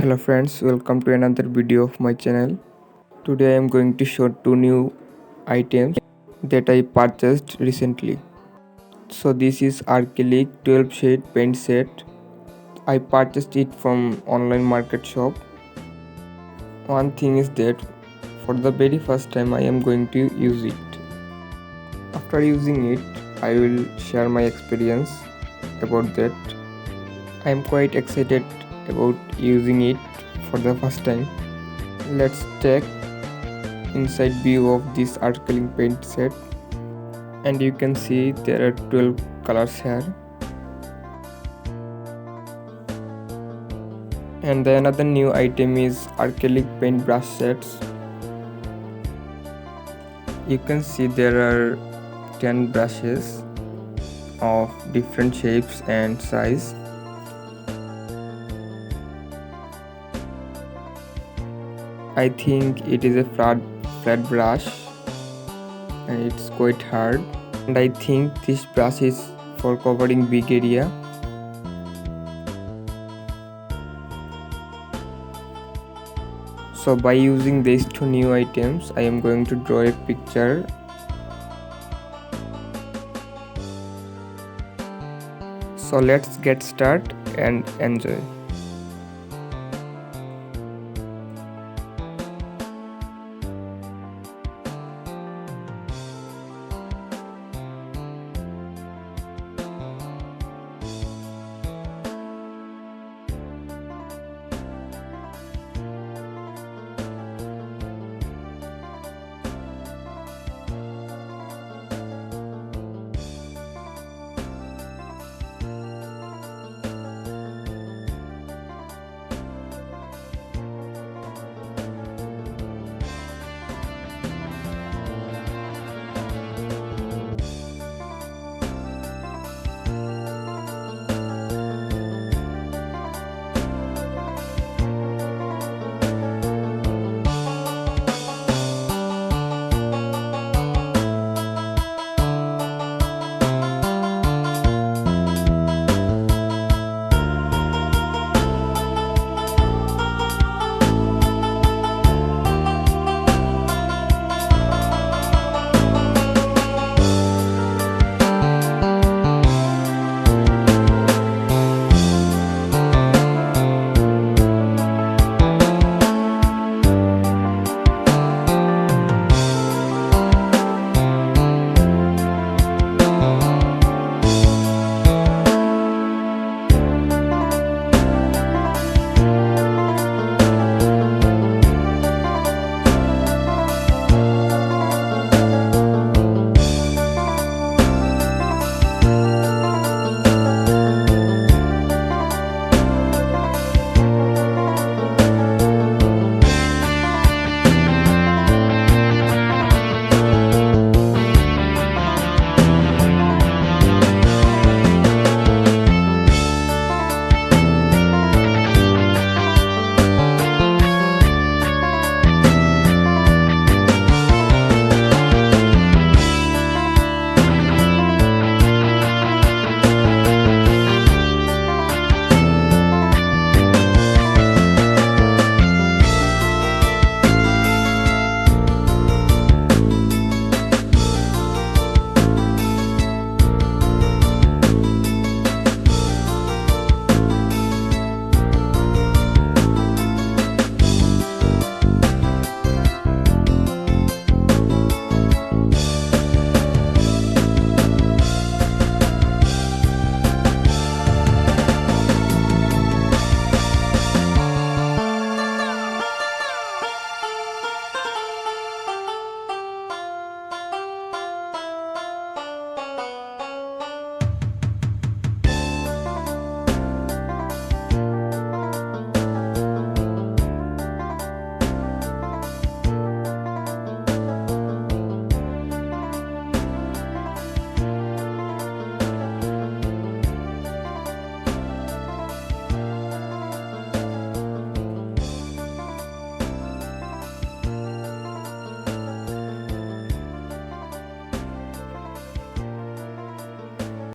Hello friends, welcome to another video of my channel. Today I am going to show two new items that I purchased recently. So this is Acrylic 12 shade paint set. I purchased it from online market shop. One thing is that for the very first time I am going to use it. After using it, I will share my experience about that. I am quite excited about using it for the first time. Let's take inside view of this acrylic paint set, and you can see there are 12 colors here. And the another new item is acrylic paint brush sets. You can see there are 10 brushes of different shapes and size. I think it is a flat brush and it's quite hard, and I think this brush is for covering big area. So by using these two new items, I am going to draw a picture. So let's get started and enjoy.